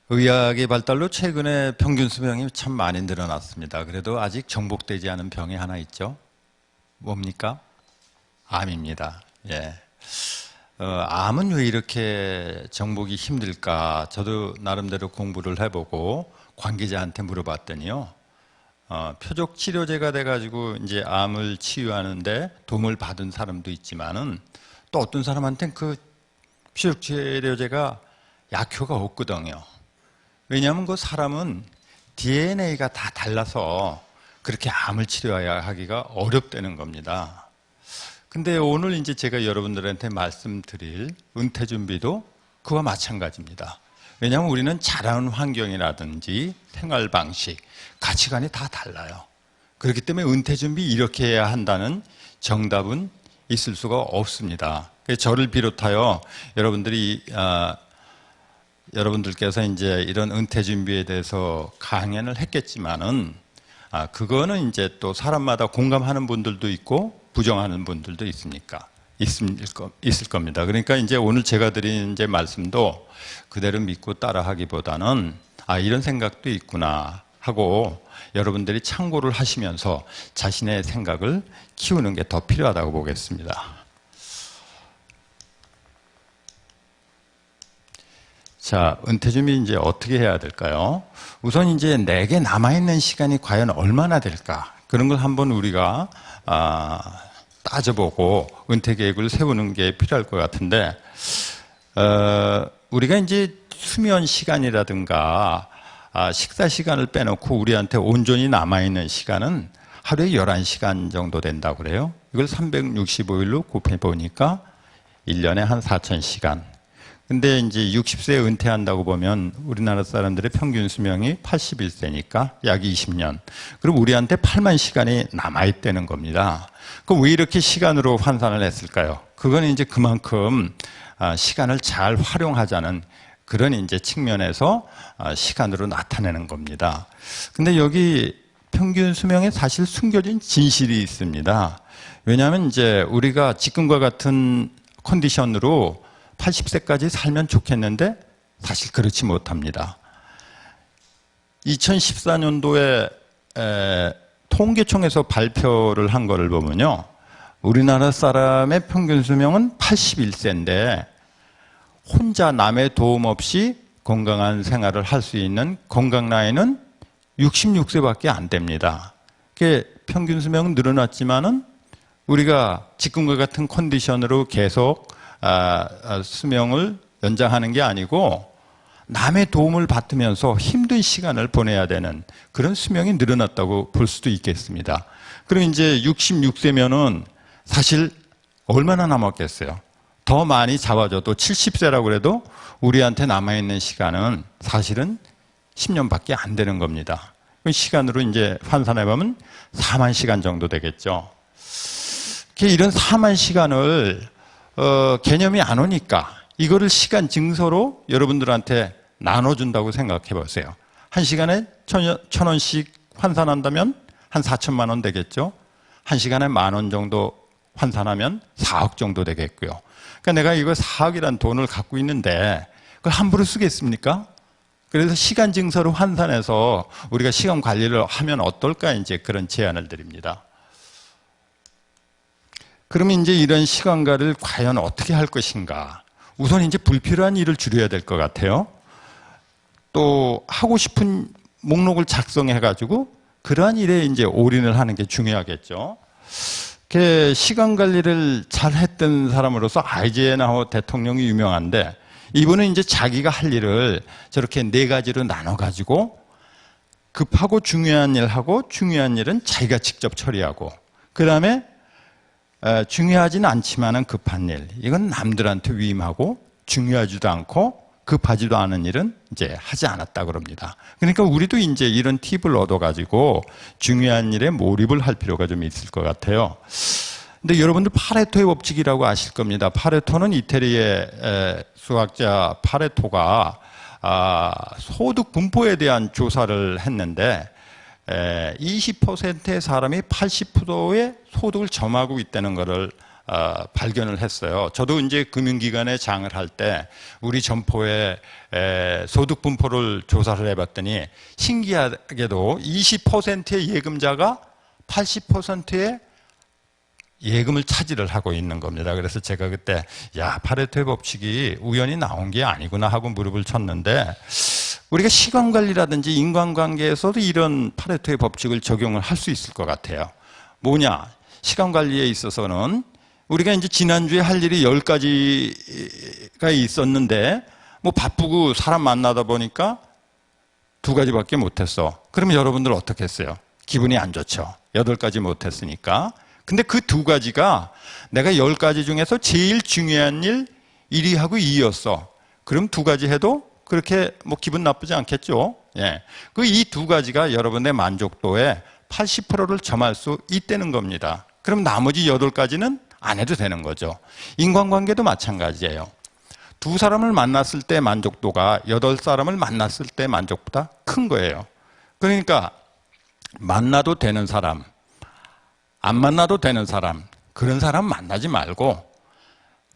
의학의 발달로 최근에 평균 수명이 참 많이 늘어났습니다. 그래도 아직 정복되지 않은 병이 하나 있죠. 뭡니까? 암입니다. 예. 암은 왜 이렇게 정복이 힘들까? 저도 나름대로 공부를 해보고 관계자한테 물어봤더니요. 표적 치료제가 돼가지고 이제 암을 치유하는데 도움을 받은 사람도 있지만은 또 어떤 사람한테는 그 표적 치료제가 약효가 없거든요. 왜냐하면 그 사람은 DNA가 다 달라서 그렇게 암을 치료해야 하기가 어렵다는 겁니다. 근데 오늘 이제 제가 여러분들한테 말씀드릴 은퇴 준비도 그와 마찬가지입니다. 왜냐하면 우리는 자라는 환경이라든지 생활 방식, 가치관이 다 달라요. 그렇기 때문에 은퇴 준비 이렇게 해야 한다는 정답은 있을 수가 없습니다. 저를 비롯하여 여러분들께서 이제 이런 은퇴 준비에 대해서 강연을 했겠지만은, 그거는 이제 또 사람마다 공감하는 분들도 있고 부정하는 분들도 있을 겁니다. 그러니까 이제 오늘 제가 드린 이제 말씀도 그대로 믿고 따라하기보다는 이런 생각도 있구나 하고 여러분들이 참고를 하시면서 자신의 생각을 키우는 게 더 필요하다고 보겠습니다. 자, 은퇴 준비 이제 어떻게 해야 될까요? 우선 이제 내게 남아있는 시간이 과연 얼마나 될까? 그런 걸 한번 우리가, 따져보고 은퇴 계획을 세우는 게 필요할 것 같은데, 우리가 이제 수면 시간이라든가, 식사 시간을 빼놓고 우리한테 온전히 남아있는 시간은 하루에 11시간 정도 된다고 그래요. 이걸 365일로 곱해보니까 1년에 한 4,000시간. 근데 이제 60세에 은퇴한다고 보면 우리나라 사람들의 평균 수명이 81세니까 약 20년. 그럼 우리한테 8만 시간이 남아있다는 겁니다. 그럼 왜 이렇게 시간으로 환산을 했을까요? 그건 이제 그만큼 시간을 잘 활용하자는 그런 이제 측면에서 시간으로 나타내는 겁니다. 근데 여기 평균 수명에 사실 숨겨진 진실이 있습니다. 왜냐하면 이제 우리가 지금과 같은 컨디션으로 80세까지 살면 좋겠는데 사실 그렇지 못합니다. 2014년도에 통계청에서 발표를 한 거를 보면요. 우리나라 사람의 평균 수명은 81세인데 혼자 남의 도움 없이 건강한 생활을 할 수 있는 건강 나이는 66세밖에 안 됩니다. 평균 수명은 늘어났지만은 우리가 지금과 같은 컨디션으로 계속 수명을 연장하는 게 아니고 남의 도움을 받으면서 힘든 시간을 보내야 되는 그런 수명이 늘어났다고 볼 수도 있겠습니다. 그럼 이제 66세면은 사실 얼마나 남았겠어요? 더 많이 잡아줘도 70세라고 그래도 우리한테 남아있는 시간은 사실은 10년밖에 안 되는 겁니다. 시간으로 이제 환산해보면 4만 시간 정도 되겠죠. 이런 4만 시간을 개념이 안 오니까 이거를 시간 증서로 여러분들한테 나눠준다고 생각해 보세요. 한 시간에 1,000원씩 환산한다면 한 4천만 원 되겠죠. 한 시간에 10,000원 정도 환산하면 4억 정도 되겠고요. 그러니까 내가 이거 4억이란 돈을 갖고 있는데 그걸 함부로 쓰겠습니까? 그래서 시간 증서로 환산해서 우리가 시간 관리를 하면 어떨까 이제 그런 제안을 드립니다. 그러면 이제 이런 시간과를 과연 어떻게 할 것인가? 우선 이제 불필요한 일을 줄여야 될 것 같아요. 또 하고 싶은 목록을 작성해가지고 그러한 일에 이제 올인을 하는 게 중요하겠죠. 시간 관리를 잘 했던 사람으로서 아이젠하워 대통령이 유명한데 이분은 이제 자기가 할 일을 저렇게 4가지로 나눠가지고 급하고 중요한 일하고 중요한 일은 자기가 직접 처리하고 그 다음에 중요하지는 않지만은 급한 일, 이건 남들한테 위임하고 중요하지도 않고 급하지도 않은 일은 이제 하지 않았다 그럽니다. 그러니까 우리도 이제 이런 팁을 얻어가지고 중요한 일에 몰입을 할 필요가 좀 있을 것 같아요. 근데 여러분들 파레토의 법칙이라고 아실 겁니다. 파레토는 이태리의 수학자 파레토가 소득 분포에 대한 조사를 했는데 20%의 사람이 80%의 소득을 점하고 있다는 것을 발견을 했어요. 저도 이제 금융기관에 장을 할 때 우리 점포에 소득 분포를 조사를 해봤더니 신기하게도 20%의 예금자가 80%의 예금을 차지를 하고 있는 겁니다. 그래서 제가 그때 파레토의 법칙이 우연히 나온 게 아니구나 하고 무릎을 쳤는데, 우리가 시간관리라든지 인간관계에서도 이런 파레토의 법칙을 적용을 할 수 있을 것 같아요. 뭐냐? 시간관리에 있어서는 우리가 이제 지난주에 할 일이 10가지가 있었는데 뭐 바쁘고 사람 만나다 보니까 2가지밖에 못했어. 그러면 여러분들 어떻게 했어요? 기분이 안 좋죠. 8가지 못했으니까. 근데 그 2가지가 내가 10가지 중에서 제일 중요한 일 1위하고 2위였어. 그럼 2가지 해도 그렇게 뭐 기분 나쁘지 않겠죠? 예. 그 이 2가지가 여러분의 만족도에 80%를 점할 수 있다는 겁니다. 그럼 나머지 8가지는 안 해도 되는 거죠. 인간관계도 마찬가지예요. 2사람을 만났을 때 만족도가 8사람을 만났을 때 만족보다 큰 거예요. 그러니까 만나도 되는 사람, 안 만나도 되는 사람, 그런 사람 만나지 말고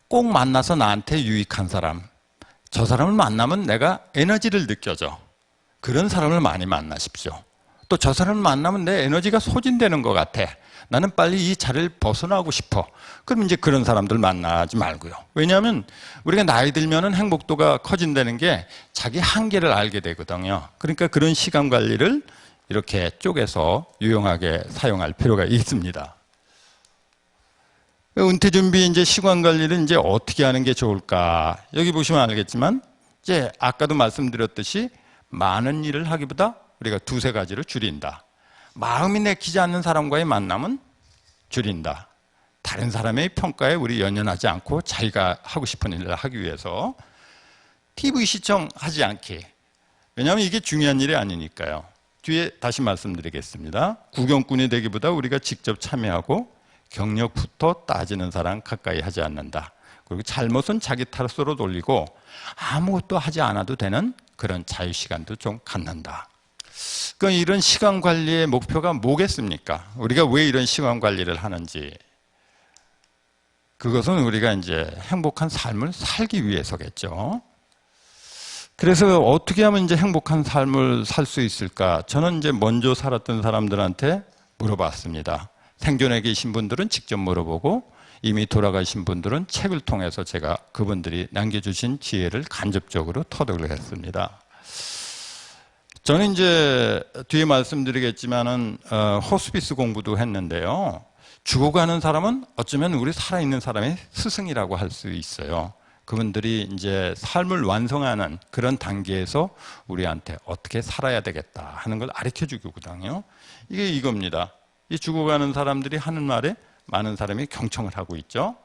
꼭 만나서 나한테 유익한 사람, 저 사람을 만나면 내가 에너지를 느껴져. 그런 사람을 많이 만나십시오. 또 저 사람을 만나면 내 에너지가 소진되는 것 같아. 나는 빨리 이 자리를 벗어나고 싶어. 그럼 이제 그런 사람들 만나지 말고요. 왜냐하면 우리가 나이 들면은 행복도가 커진다는 게 자기 한계를 알게 되거든요. 그러니까 그런 시간 관리를 이렇게 쪼개서 유용하게 사용할 필요가 있습니다. 은퇴 준비 이제 시간 관리를 이제 어떻게 하는 게 좋을까? 여기 보시면 알겠지만 이제 아까도 말씀드렸듯이 많은 일을 하기보다 우리가 2-3가지를 줄인다. 마음이 내키지 않는 사람과의 만남은 줄인다. 다른 사람의 평가에 우리 연연하지 않고 자기가 하고 싶은 일을 하기 위해서 TV 시청하지 않기. 왜냐하면 이게 중요한 일이 아니니까요. 뒤에 다시 말씀드리겠습니다. 구경꾼이 되기보다 우리가 직접 참여하고 경력부터 따지는 사람 가까이 하지 않는다. 그리고 잘못은 자기 탓으로 돌리고 아무것도 하지 않아도 되는 그런 자유시간도 좀 갖는다. 그러니까 이런 시간 관리의 목표가 뭐겠습니까? 우리가 왜 이런 시간 관리를 하는지. 그것은 우리가 이제 행복한 삶을 살기 위해서겠죠. 그래서 어떻게 하면 이제 행복한 삶을 살 수 있을까? 저는 이제 먼저 살았던 사람들한테 물어봤습니다. 생존에 계신 분들은 직접 물어보고 이미 돌아가신 분들은 책을 통해서 제가 그분들이 남겨주신 지혜를 간접적으로 터득을 했습니다. 저는 이제 뒤에 말씀드리겠지만은 호스피스 공부도 했는데요. 죽어가는 사람은 어쩌면 우리 살아있는 사람의 스승이라고 할 수 있어요. 그분들이 이제 삶을 완성하는 그런 단계에서 우리한테 어떻게 살아야 되겠다 하는 걸 가르쳐 주거든요. 이게 이겁니다. 이 죽어가는 사람들이 하는 말에 많은 사람이 경청을 하고 있죠.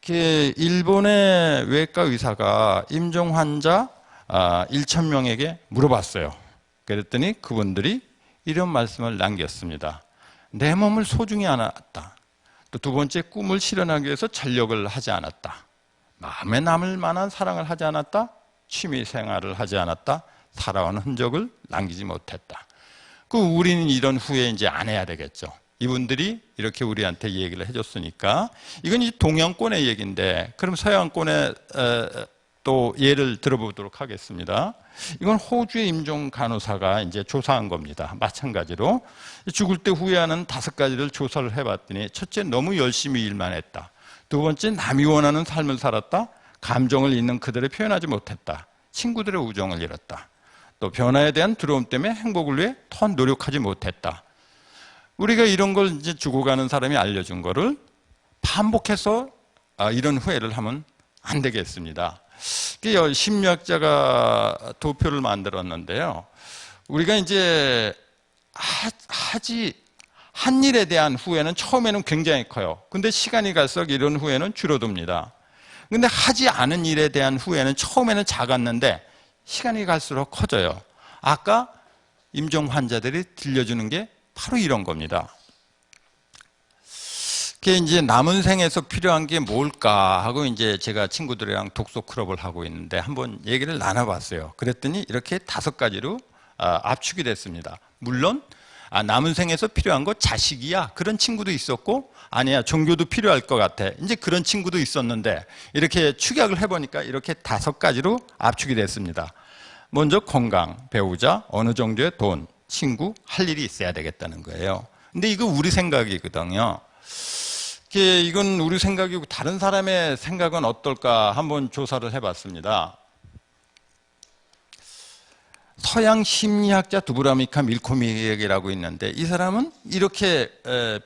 일본의 외과 의사가 임종 환자 1,000명에게 물어봤어요. 그랬더니 그분들이 이런 말씀을 남겼습니다. 내 몸을 소중히 않았다. 또 2번째, 꿈을 실현하기 위해서 전력을 하지 않았다. 마음에 남을 만한 사랑을 하지 않았다. 취미 생활을 하지 않았다. 살아온 흔적을 남기지 못했다. 우리는 이런 후회 이제 안 해야 되겠죠. 이분들이 이렇게 우리한테 얘기를 해줬으니까 이건 이 동양권의 얘기인데, 그럼 서양권의 또 예를 들어보도록 하겠습니다. 이건 호주의 임종 간호사가 이제 조사한 겁니다. 마찬가지로 죽을 때 후회하는 5가지를 조사를 해봤더니, 첫째, 너무 열심히 일만 했다. 2번째, 남이 원하는 삶을 살았다. 감정을 있는 그대로 표현하지 못했다. 친구들의 우정을 잃었다. 또 변화에 대한 두려움 때문에 행복을 위해 더 노력하지 못했다. 우리가 이런 걸 이제 죽어가는 사람이 알려준 거를 반복해서 이런 후회를 하면 안 되겠습니다. 심리학자가 도표를 만들었는데요. 우리가 이제 한 일에 대한 후회는 처음에는 굉장히 커요. 근데 시간이 갈수록 이런 후회는 줄어듭니다. 근데 하지 않은 일에 대한 후회는 처음에는 작았는데 시간이 갈수록 커져요. 아까 임종 환자들이 들려주는 게 바로 이런 겁니다. 그게 이제 남은 생에서 필요한 게 뭘까 하고 이제 제가 친구들이랑 독서 클럽을 하고 있는데 한번 얘기를 나눠봤어요. 그랬더니 이렇게 5가지로 압축이 됐습니다. 물론 남은 생에서 필요한 거 자식이야. 그런 친구도 있었고, 아니야, 종교도 필요할 것 같아. 이제 그런 친구도 있었는데, 이렇게 축약을 해보니까 이렇게 5가지로 압축이 됐습니다. 먼저 건강, 배우자, 어느 정도의 돈, 친구, 할 일이 있어야 되겠다는 거예요. 근데 이거 우리 생각이거든요. 이건 우리 생각이고 다른 사람의 생각은 어떨까 한번 조사를 해봤습니다. 서양 심리학자 두브라미카 밀코믹이라고 있는데 이 사람은 이렇게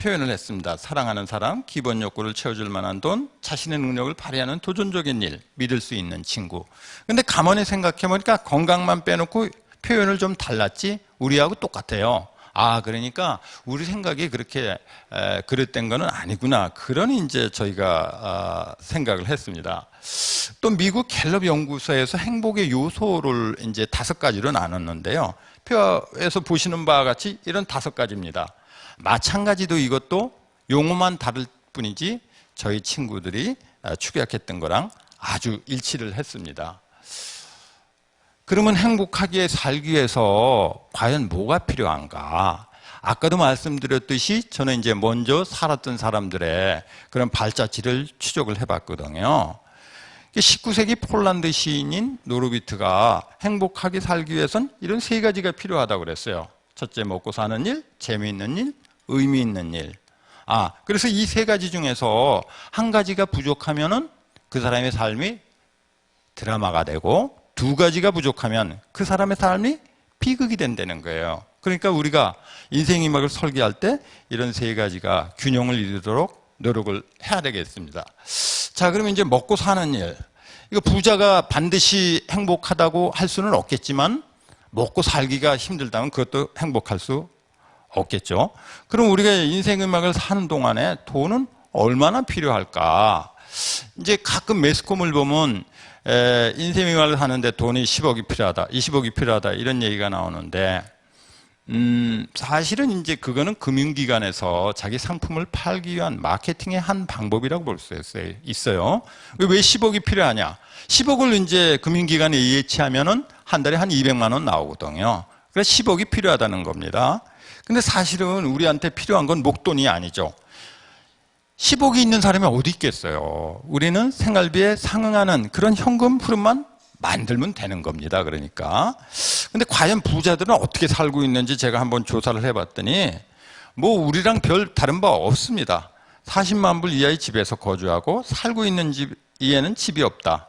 표현을 했습니다. 사랑하는 사람, 기본 욕구를 채워줄 만한 돈, 자신의 능력을 발휘하는 도전적인 일, 믿을 수 있는 친구. 근데 가만히 생각해보니까 건강만 빼놓고 표현을 좀 달랐지 우리하고 똑같아요. 그러니까 우리 생각이 그렇게 그릇된 거는 아니구나. 그런 이제 저희가 생각을 했습니다. 또 미국 갤럽 연구소에서 행복의 요소를 이제 5가지로 나눴는데요. 표에서 보시는 바와 같이 이런 5가지입니다. 마찬가지도 이것도 용어만 다를 뿐이지 저희 친구들이 축약했던 거랑 아주 일치를 했습니다. 그러면 행복하게 살기 위해서 과연 뭐가 필요한가? 아까도 말씀드렸듯이 저는 이제 먼저 살았던 사람들의 그런 발자취를 추적을 해봤거든요. 19세기 폴란드 시인인 노르비트가 행복하게 살기 위해선 이런 3가지가 필요하다고 그랬어요. 첫째, 먹고 사는 일, 재미있는 일, 의미 있는 일. 그래서 이 3가지 중에서 한 가지가 부족하면은 그 사람의 삶이 드라마가 되고 2가지가 부족하면 그 사람의 삶이 비극이 된다는 거예요. 그러니까 우리가 인생이막을 설계할 때 이런 3가지가 균형을 이루도록 노력을 해야 되겠습니다. 자, 그러면 이제 먹고 사는 일. 이거 부자가 반드시 행복하다고 할 수는 없겠지만 먹고 살기가 힘들다면 그것도 행복할 수 없겠죠. 그럼 우리가 인생음악을 사는 동안에 돈은 얼마나 필요할까? 이제 가끔 매스컴을 보면 인생음악을 하는데 돈이 10억이 필요하다, 20억이 필요하다 이런 얘기가 나오는데 사실은 이제 그거는 금융기관에서 자기 상품을 팔기 위한 마케팅의 한 방법이라고 볼 수 있어요. 왜 10억이 필요하냐? 10억을 이제 금융기관에 예치하면은 한 달에 한 200만 원 나오거든요. 그래서 10억이 필요하다는 겁니다. 근데 사실은 우리한테 필요한 건 목돈이 아니죠. 10억이 있는 사람이 어디 있겠어요? 우리는 생활비에 상응하는 그런 현금 흐름만 만들면 되는 겁니다. 그러니까. 근데 과연 부자들은 어떻게 살고 있는지 제가 한번 조사를 해봤더니 뭐 우리랑 별 다른 바 없습니다. 40만 불 이하의 집에서 거주하고 살고 있는 이에는 집이 없다.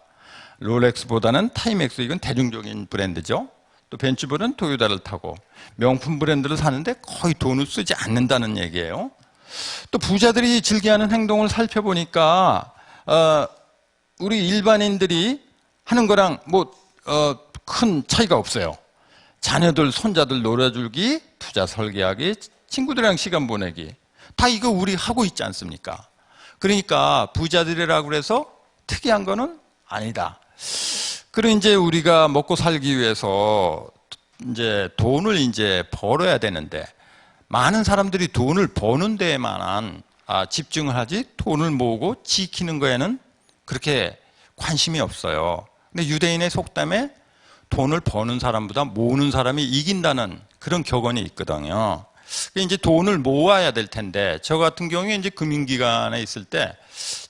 롤렉스보다는 타이맥스, 이건 대중적인 브랜드죠. 또 벤츠보다는 토요타를 타고 명품 브랜드를 사는데 거의 돈을 쓰지 않는다는 얘기예요. 또 부자들이 즐겨하는 행동을 살펴보니까 우리 일반인들이 하는 거랑 큰 차이가 없어요. 자녀들, 손자들 놀아주기, 투자 설계하기, 친구들이랑 시간 보내기, 다 이거 우리 하고 있지 않습니까? 그러니까 부자들이라고 해서 특이한 거는 아니다. 그리고 이제 우리가 먹고 살기 위해서 이제 돈을 이제 벌어야 되는데 많은 사람들이 돈을 버는 데에만 집중을 하지 돈을 모으고 지키는 거에는 그렇게 관심이 없어요. 근데 유대인의 속담에 돈을 버는 사람보다 모으는 사람이 이긴다는 그런 격언이 있거든요. 이제 돈을 모아야 될 텐데, 저 같은 경우에 이제 금융기관에 있을 때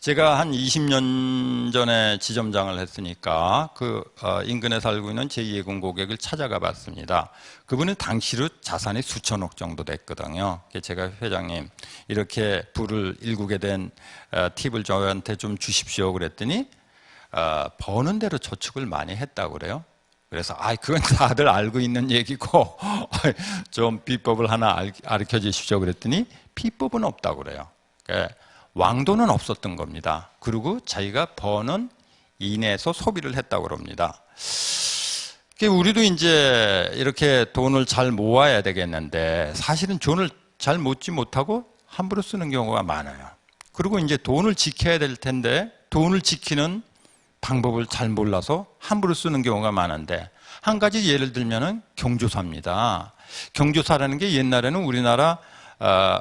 제가 한 20년 전에 지점장을 했으니까 그 인근에 살고 있는 제2예금 고객을 찾아가 봤습니다. 그분은 당시로 자산이 수천억 정도 됐거든요. 제가 회장님 이렇게 부를 일구게 된 팁을 저한테 좀 주십시오 그랬더니 버는 대로 저축을 많이 했다고 그래요. 그래서 그건 다들 알고 있는 얘기고 좀 비법을 하나 가르쳐 주십시오 그랬더니 비법은 없다고 그래요. 그러니까 왕도는 없었던 겁니다. 그리고 자기가 버는 이내에서 소비를 했다고 그럽니다. 우리도 이제 이렇게 돈을 잘 모아야 되겠는데 사실은 돈을 잘 모지 못하고 함부로 쓰는 경우가 많아요. 그리고 이제 돈을 지켜야 될 텐데 돈을 지키는 방법을 잘 몰라서 함부로 쓰는 경우가 많은데, 한 가지 예를 들면은 경조사입니다. 경조사라는 게 옛날에는 우리나라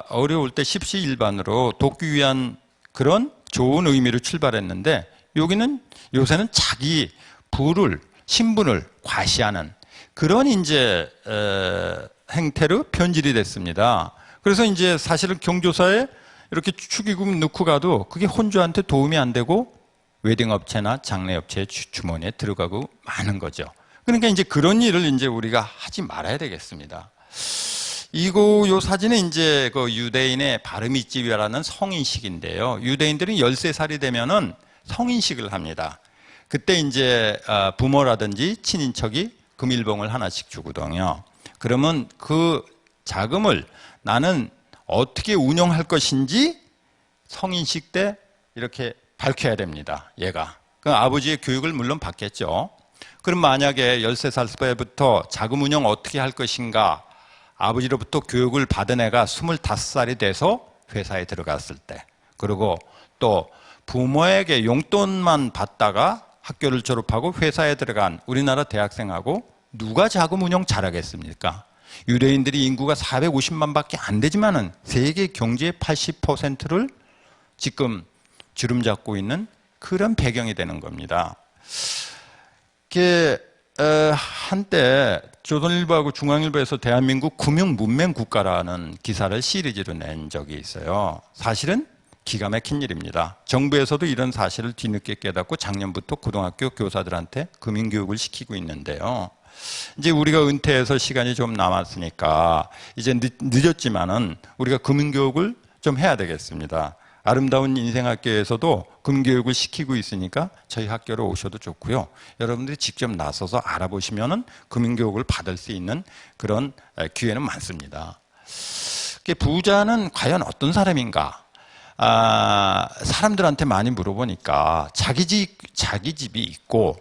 어려울 때 십시일반으로 돕기 위한 그런 좋은 의미로 출발했는데, 여기는 요새는 자기 부를, 신분을 과시하는 그런 이제 행태로 변질이 됐습니다. 그래서 이제 사실은 경조사에 이렇게 축의금 넣고 가도 그게 혼주한테 도움이 안 되고 웨딩업체나 장례업체의 주머니에 들어가고 마는 거죠. 그러니까 이제 그런 일을 이제 우리가 하지 말아야 되겠습니다. 요 사진은 이제 그 유대인의 바르미tz바라는 성인식인데요. 유대인들은 13살이 되면은 성인식을 합니다. 그때 이제 부모라든지 친인척이 금일봉을 하나씩 주거든요. 그러면 그 자금을 나는 어떻게 운용할 것인지 성인식 때 이렇게 밝혀야 됩니다. 얘가. 그 아버지의 교육을 물론 받겠죠. 그럼 만약에 13살 때부터 자금 운영 어떻게 할 것인가 아버지로부터 교육을 받은 애가 25살이 돼서 회사에 들어갔을 때, 그리고 또 부모에게 용돈만 받다가 학교를 졸업하고 회사에 들어간 우리나라 대학생하고 누가 자금 운영 잘하겠습니까? 유대인들이 인구가 450만 밖에 안 되지만은 세계 경제의 80%를 지금 주름잡고 있는 그런 배경이 되는 겁니다. 한때 조선일보하고 중앙일보에서 대한민국 금융 문맹 국가라는 기사를 시리즈로 낸 적이 있어요. 사실은 기가 막힌 일입니다. 정부에서도 이런 사실을 뒤늦게 깨닫고 작년부터 고등학교 교사들한테 금융교육을 시키고 있는데요. 이제 우리가 은퇴해서 시간이 좀 남았으니까 이제 늦었지만은 우리가 금융교육을 좀 해야 되겠습니다. 아름다운 인생학교에서도 금교육을 시키고 있으니까 저희 학교로 오셔도 좋고요. 여러분들이 직접 나서서 알아보시면은 금융교육을 받을 수 있는 그런 기회는 많습니다. 부자는 과연 어떤 사람인가? 사람들한테 많이 물어보니까 자기 집이 있고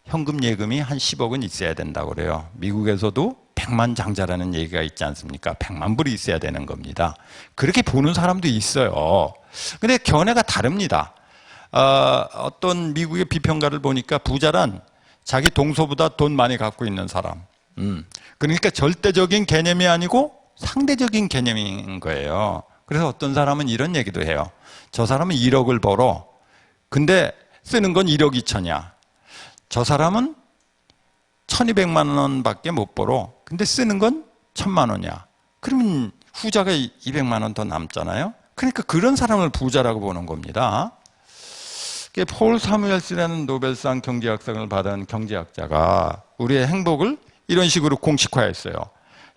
현금 예금이 한 10억은 있어야 된다고 그래요. 미국에서도 100만 장자라는 얘기가 있지 않습니까? 100만 불이 있어야 되는 겁니다. 그렇게 보는 사람도 있어요. 근데 견해가 다릅니다. 어떤 미국의 비평가를 보니까 부자란 자기 동서보다 돈 많이 갖고 있는 사람. 그러니까 절대적인 개념이 아니고 상대적인 개념인 거예요. 그래서 어떤 사람은 이런 얘기도 해요. 저 사람은 1억을 벌어. 근데 쓰는 건 1억 2천이야. 저 사람은 1200만 원밖에 못 벌어. 근데 쓰는 건 1000만 원이야. 그러면 후자가 200만 원 더 남잖아요. 그러니까 그런 사람을 부자라고 보는 겁니다. 폴 사무엘스라는 노벨상 경제학상을 받은 경제학자가 우리의 행복을 이런 식으로 공식화했어요.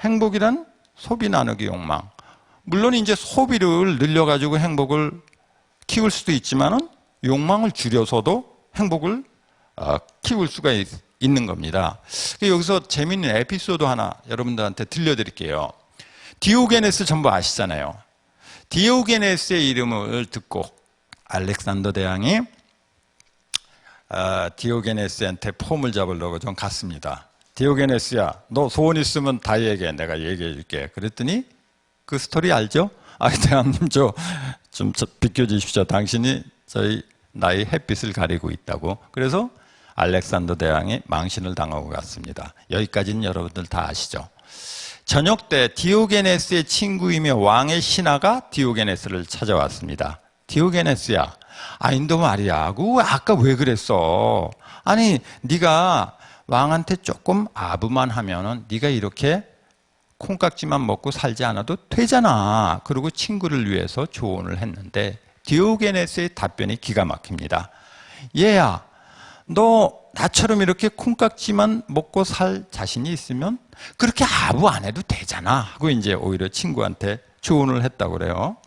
행복이란 소비 나누기 욕망. 물론 이제 소비를 늘려가지고 행복을 키울 수도 있지만은 욕망을 줄여서도 행복을 키울 수가 있는 겁니다. 여기서 재미있는 에피소드 하나 여러분들한테 들려드릴게요. 디오게네스 전부 아시잖아요. 디오게네스의 이름을 듣고 알렉산더 대왕이 디오게네스한테 폼을 잡으려고 좀 갔습니다. 디오게네스야, 너 소원 있으면 다 얘기해. 내가 얘기해 줄게. 그랬더니 그 스토리 알죠? 대왕님 좀 비켜주십시오. 당신이 저희 나의 햇빛을 가리고 있다고. 그래서 알렉산더 대왕이 망신을 당하고 갔습니다. 여기까지는 여러분들 다 아시죠? 저녁 때 디오게네스의 친구이며 왕의 신하가 디오게네스를 찾아왔습니다. 디오게네스야, 너 말이야. 아까 왜 그랬어? 아니, 네가 왕한테 조금 아부만 하면은 네가 이렇게 콩깍지만 먹고 살지 않아도 되잖아. 그리고 친구를 위해서 조언을 했는데 디오게네스의 답변이 기가 막힙니다. 얘야, 너 나처럼 이렇게 콩깍지만 먹고 살 자신이 있으면 그렇게 아부 안 해도 되잖아 하고 이제 오히려 친구한테 조언을 했다고 그래요.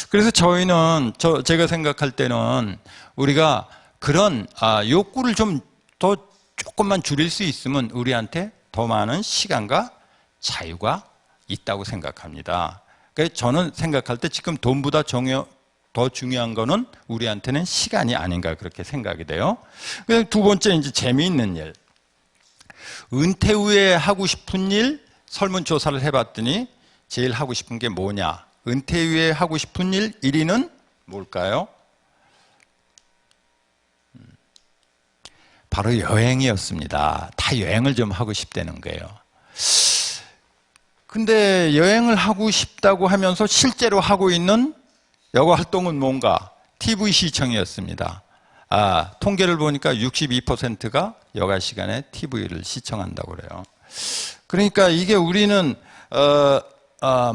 그래서 저희는 제가 생각할 때는 우리가 그런 욕구를 좀 더 조금만 줄일 수 있으면 우리한테 더 많은 시간과 자유가 있다고 생각합니다. 그래서 저는 생각할 때 지금 돈보다 더 중요한 거는 우리한테는 시간이 아닌가 그렇게 생각이 돼요. 두 번째 이제 재미있는 일. 은퇴 후에 하고 싶은 일 설문조사를 해봤더니 제일 하고 싶은 게 뭐냐? 은퇴 후에 하고 싶은 일 1위는 뭘까요? 바로 여행이었습니다. 다 여행을 좀 하고 싶다는 거예요. 근데 여행을 하고 싶다고 하면서 실제로 하고 있는 여가 활동은 뭔가? TV 시청이었습니다. 통계를 보니까 62%가 여가 시간에 TV를 시청한다고 그래요. 그러니까 이게 우리는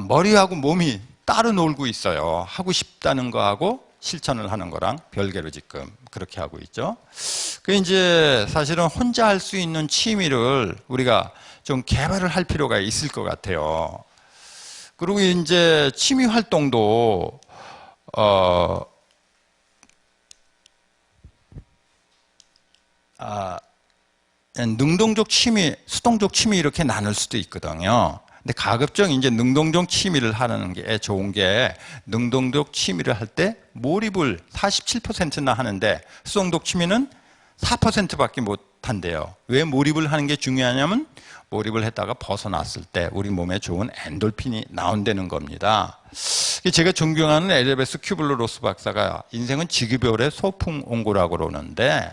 머리하고 몸이 따로 놀고 있어요. 하고 싶다는 거하고 실천을 하는 거랑 별개로 지금 그렇게 하고 있죠. 그 이제 사실은 혼자 할 수 있는 취미를 우리가 좀 개발을 할 필요가 있을 것 같아요. 그리고 이제 취미 활동도 능동적 취미, 수동적 취미 이렇게 나눌 수도 있거든요. 근데 가급적 이제 능동적 취미를 하는 게 좋은 게 능동적 취미를 할 때 몰입을 47%나 하는데 수동적 취미는 4%밖에 못 한대요. 왜 몰입을 하는 게 중요하냐면 몰입을 했다가 벗어났을 때 우리 몸에 좋은 엔돌핀이 나온다는 겁니다. 제가 존경하는 엘리베스 큐블러-로스 박사가 인생은 지구별의 소풍온고라고 그러는데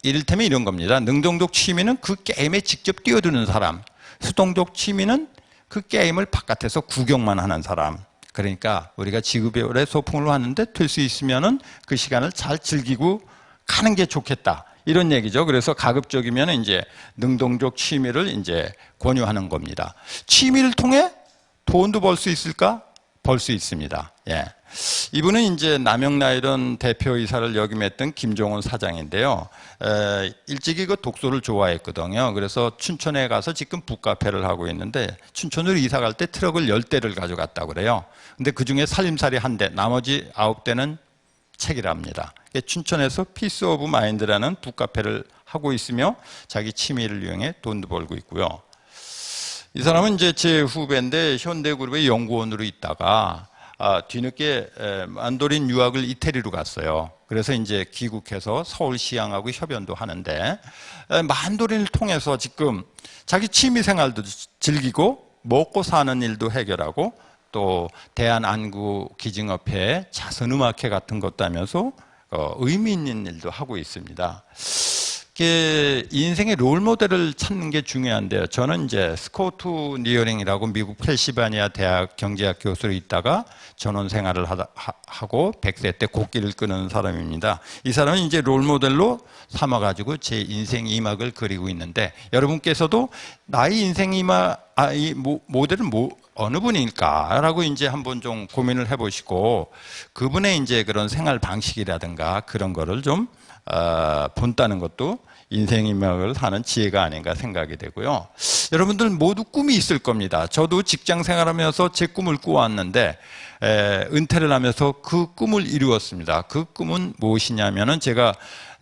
이를테면 이런 겁니다. 능동적 취미는 그 게임에 직접 뛰어드는 사람, 수동적 취미는 그 게임을 바깥에서 구경만 하는 사람. 그러니까 우리가 지구별의 소풍을 왔는데 될 수 있으면은 그 시간을 잘 즐기고 가는 게 좋겠다. 이런 얘기죠. 그래서 가급적이면 이제 능동적 취미를 이제 권유하는 겁니다. 취미를 통해 돈도 벌 수 있을까? 벌 수 있습니다. 예. 이분은 이제 남영라이런 대표이사를 역임했던 김종원 사장인데요. 일찍이 그 독서를 좋아했거든요. 그래서 춘천에 가서 지금 북카페를 하고 있는데 춘천으로 이사 갈 때 트럭을 10대를 가져갔다고 그래요. 근데 그 중에 살림살이 1대, 나머지 9대는 책이랍니다. 춘천에서 피스 오브 마인드라는 북카페를 하고 있으며 자기 취미를 이용해 돈도 벌고 있고요. 이 사람은 이제 제 후배인데 현대그룹의 연구원으로 있다가 뒤늦게 만도린 유학을 이태리로 갔어요. 그래서 이제 귀국해서 서울시향하고 협연도 하는데 만도린을 통해서 지금 자기 취미 생활도 즐기고 먹고 사는 일도 해결하고 또 대한안구기증협회 자선음악회 같은 것도 하면서 의미 있는 일도 하고 있습니다. 인생의 롤모델을 찾는 게 중요한데요. 저는 이제 스코트 니어링이라고 미국 펜실바니아 대학 경제학 교수로 있다가 전원 생활을 하고 100세 때 곡기를 끄는 사람입니다. 이 사람은 이제 롤모델로 삼아가지고 제 인생 이막을 그리고 있는데 여러분께서도 나의 인생 이막, 이 모델은 어느 분일까라고 이제 한번 좀 고민을 해보시고 그분의 이제 그런 생활 방식이라든가 그런 거를 좀 본다는 것도 인생 이막을 사는 지혜가 아닌가 생각이 되고요. 여러분들 모두 꿈이 있을 겁니다. 저도 직장 생활하면서 제 꿈을 꾸었는데 은퇴를 하면서 그 꿈을 이루었습니다. 그 꿈은 무엇이냐면은 제가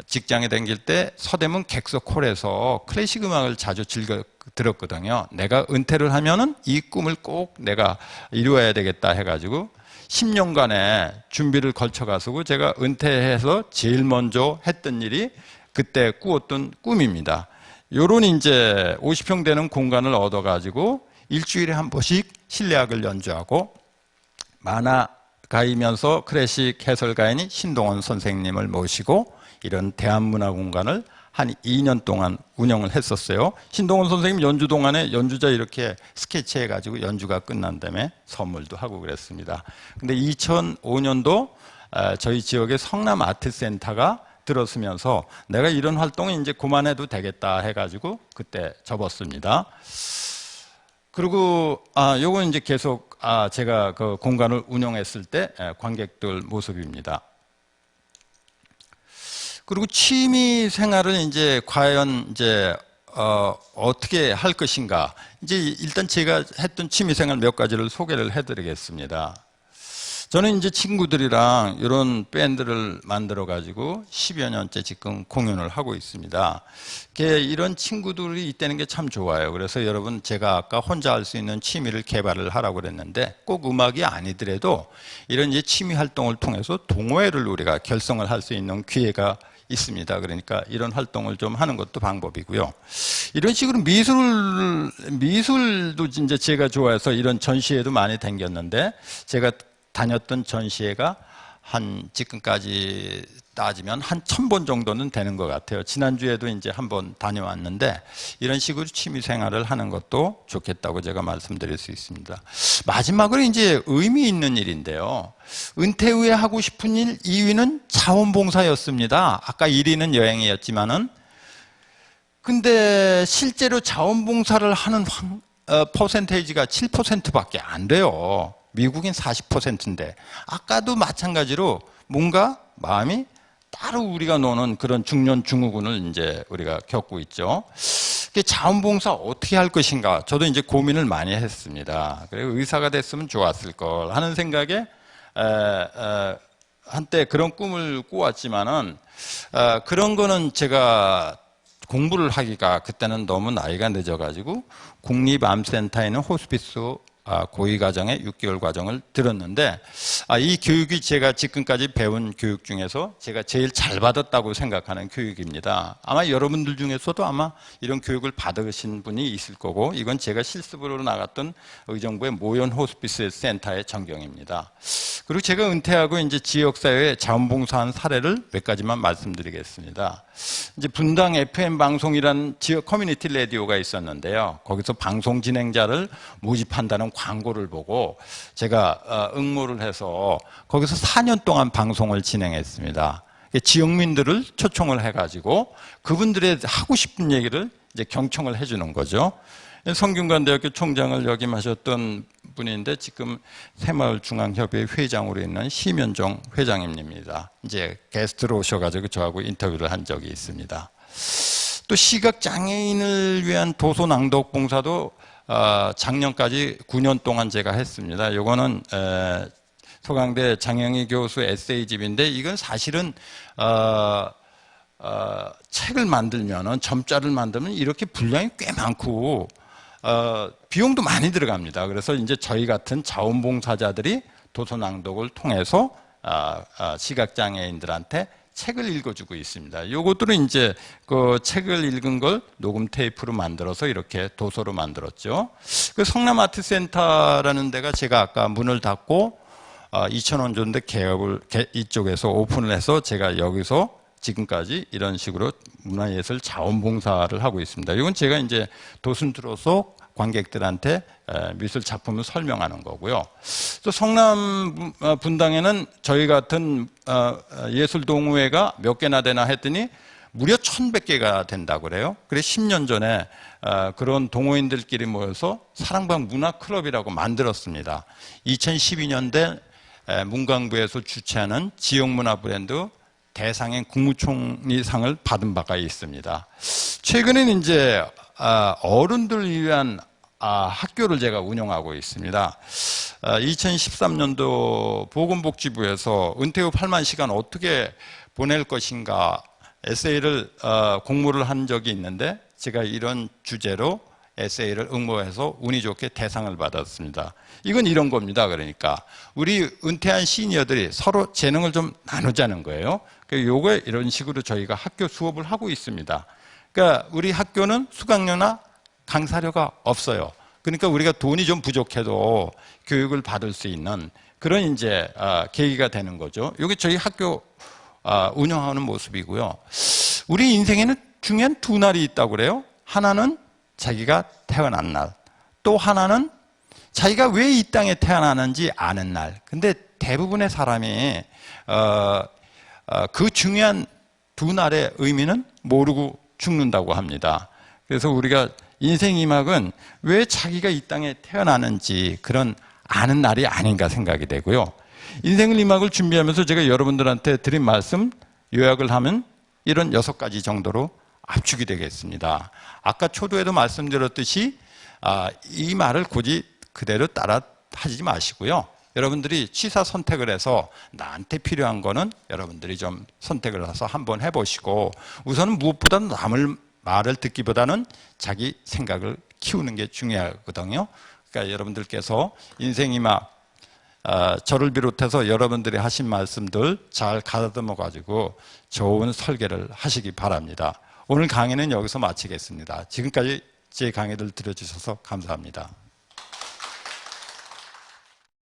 직장에 다닐 때 서대문 객석홀에서 클래식 음악을 자주 즐겨 들었거든요. 내가 은퇴를 하면은 이 꿈을 꼭 내가 이루어야 되겠다 해가지고 10년간의 준비를 거쳐가지고 제가 은퇴해서 제일 먼저 했던 일이 그때 꾸었던 꿈입니다. 요런 이제 50평 되는 공간을 얻어가지고 일주일에 한 번씩 실내악을 연주하고 만화가이면서 클래식 해설가인 신동원 선생님을 모시고 이런 대한문화공간을 한 2년 동안 운영을 했었어요. 신동원 선생님 연주 동안에 연주자 이렇게 스케치해가지고 연주가 끝난 다음에 선물도 하고 그랬습니다. 근데 2005년도 저희 지역의 성남 아트센터가 들었으면서 내가 이런 활동을 이제 그만해도 되겠다 해가지고 그때 접었습니다. 그리고 요건 이제 계속 제가 그 공간을 운영했을 때 관객들 모습입니다. 그리고 취미 생활을 이제 과연 이제 어떻게 할 것인가? 이제 일단 제가 했던 취미 생활 몇 가지를 소개를 해드리겠습니다. 저는 이제 친구들이랑 이런 밴드를 만들어 가지고 10여 년째 지금 공연을 하고 있습니다. 이런 친구들이 있다는 게 참 좋아요. 그래서 여러분 제가 아까 혼자 할 수 있는 취미를 개발을 하라고 그랬는데 꼭 음악이 아니더라도 이런 이제 취미 활동을 통해서 동호회를 우리가 결성을 할 수 있는 기회가 있습니다. 그러니까 이런 활동을 좀 하는 것도 방법이고요. 이런 식으로 미술도 이제 제가 좋아해서 이런 전시회도 많이 다녔는데 제가 다녔던 전시회가 한 지금까지 따지면 한 1000번 정도는 되는 것 같아요. 지난주에도 이제 한번 다녀왔는데 이런 식으로 취미 생활을 하는 것도 좋겠다고 제가 말씀드릴 수 있습니다. 마지막으로 이제 의미 있는 일인데요. 은퇴 후에 하고 싶은 일 2위는 자원봉사였습니다. 아까 1위는 여행이었지만은 근데 실제로 자원봉사를 하는 퍼센테이지가 7%밖에 안 돼요. 미국인 40%인데 아까도 마찬가지로 뭔가 마음이 따로 우리가 노는 그런 중년 증후군을 이제 우리가 겪고 있죠. 자원봉사 어떻게 할 것인가 저도 이제 고민을 많이 했습니다. 그리고 의사가 됐으면 좋았을 걸 하는 생각에 한때 그런 꿈을 꾸었지만은 그런 거는 제가 공부를 하기가 그때는 너무 나이가 늦어가지고 국립암센터에 있는 호스피스 고위과정의 6개월 과정을 들었는데 이 교육이 제가 지금까지 배운 교육 중에서 제가 제일 잘 받았다고 생각하는 교육입니다. 아마 여러분들 중에서도 아마 이런 교육을 받으신 분이 있을 거고 이건 제가 실습으로 나갔던 의정부의 모현 호스피스 센터의 전경입니다. 그리고 제가 은퇴하고 이제 지역사회에 자원봉사한 사례를 몇 가지만 말씀드리겠습니다. 이제 분당 FM 방송이라는 지역 커뮤니티 라디오가 있었는데요. 거기서 방송 진행자를 모집한다는 광고를 보고 제가 응모를 해서 거기서 4년 동안 방송을 진행했습니다. 지역민들을 초청을 해가지고 그분들의 하고 싶은 얘기를 이제 경청을 해주는 거죠. 성균관대학교 총장을 역임하셨던 분인데 지금 새마을중앙협의회 회장으로 있는 심연종 회장님입니다. 이제 게스트로 오셔가지고 저하고 인터뷰를 한 적이 있습니다. 또 시각장애인을 위한 도서낭독 봉사도 작년까지 9년 동안 제가 했습니다. 요거는 서강대 장영희 교수 에세이집인데 이건 사실은 책을 만들면은 점자를 만들면 이렇게 분량이 꽤 많고 비용도 많이 들어갑니다. 그래서 이제 저희 같은 자원봉사자들이 도서낭독을 통해서 시각장애인들한테 책을 읽어주고 있습니다. 요것들은 이제 그 책을 읽은 걸 녹음 테이프로 만들어서 이렇게 도서로 만들었죠. 그 성남아트센터라는 데가 제가 아까 문을 닫고 2,000원 줬는데 개업을 이쪽에서 오픈을 해서 제가 여기서 지금까지 이런 식으로 문화예술 자원봉사를 하고 있습니다. 이건 제가 이제 도슨트로서 관객들한테 미술 작품을 설명하는 거고요. 또 성남 분당에는 저희 같은 예술 동호회가 몇 개나 되나 했더니 무려 1,100개가 된다고 그래요. 그래서 10년 전에 그런 동호인들끼리 모여서 사랑방 문화클럽이라고 만들었습니다. 2012년대 문광부에서 주최하는 지역문화 브랜드 대상의 국무총리상을 받은 바가 있습니다. 최근에는 이제 어른들을 위한 학교를 제가 운영하고 있습니다. 2013년도 보건복지부에서 은퇴 후 8만 시간 어떻게 보낼 것인가 에세이를 공모를 한 적이 있는데 제가 이런 주제로 에세이를 응모해서 운이 좋게 대상을 받았습니다. 이건 이런 겁니다. 그러니까 우리 은퇴한 시니어들이 서로 재능을 좀 나누자는 거예요. 요거에 이런 식으로 저희가 학교 수업을 하고 있습니다. 그러니까 우리 학교는 수강료나 강사료가 없어요. 그러니까 우리가 돈이 좀 부족해도 교육을 받을 수 있는 그런 이제 계기가 되는 거죠. 이게 저희 학교 운영하는 모습이고요. 우리 인생에는 중요한 두 날이 있다고 그래요. 하나는 자기가 태어난 날, 또 하나는 자기가 왜 이 땅에 태어나는지 아는 날. 근데 대부분의 사람이 그 중요한 두 날의 의미는 모르고 죽는다고 합니다. 그래서 우리가 인생 이막은 왜 자기가 이 땅에 태어나는지 그런 아는 날이 아닌가 생각이 되고요. 인생 이막을 준비하면서 제가 여러분들한테 드린 말씀 요약을 하면 이런 6가지 정도로 압축이 되겠습니다. 아까 초두에도 말씀드렸듯이 이 말을 굳이 그대로 따라 하지 마시고요. 여러분들이 취사 선택을 해서 나한테 필요한 거는 여러분들이 좀 선택을 해서 한번 해보시고 우선은 무엇보다 남을 말을 듣기보다는 자기 생각을 키우는 게 중요하거든요. 그러니까 여러분들께서 인생이막 저를 비롯해서 여러분들이 하신 말씀들 잘 가다듬어 가지고 좋은 설계를 하시기 바랍니다. 오늘 강의는 여기서 마치겠습니다. 지금까지 제 강의를 들어주셔서 감사합니다.